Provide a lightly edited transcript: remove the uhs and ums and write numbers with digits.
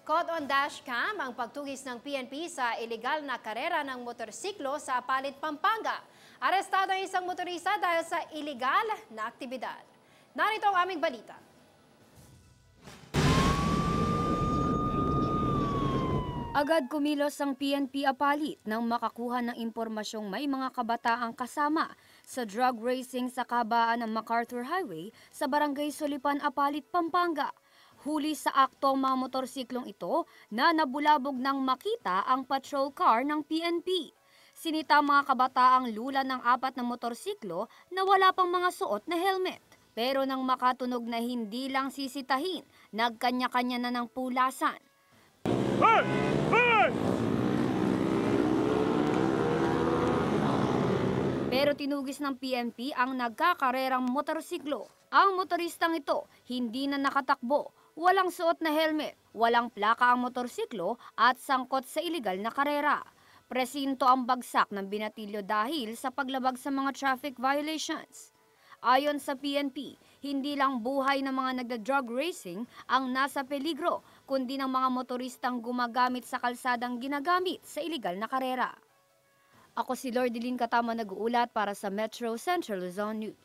Caught on dashcam ang pagtugis ng PNP sa ilegal na karera ng motorsiklo sa Apalit, Pampanga. Arestado ang isang motorista dahil sa ilegal na aktibidad. Narito ang aming balita. Agad kumilos ang PNP Apalit nang makakuha ng impormasyong may mga kabataang kasama sa drug racing sa kabaan ng MacArthur Highway sa Barangay Sulipan, Apalit, Pampanga. Huli sa akto ang mga motorsiklong ito na nabulabog nang makita ang patrol car ng PNP. Sinita ang mga kabataang lula ng 4 na motorsiklo na wala pang mga suot na helmet. Pero nang makatunog na hindi lang sisitahin, nagkanya-kanya na ng pulasan. Hey! Hey! Pero tinugis ng PNP ang nagkakarerang motorsiklo. Ang motoristang ito hindi na nakatakbo, walang suot na helmet, walang plaka ang motorsiklo at sangkot sa iligal na karera. Presinto ang bagsak ng binatilyo dahil sa paglabag sa mga traffic violations. Ayon sa PNP, hindi lang buhay ng mga nagda-drug racing ang nasa peligro, kundi ng mga motoristang gumagamit sa kalsadang ginagamit sa iligal na karera. Ako si Lordeline Katama, nag-uulat para sa Metro Central Luzon News.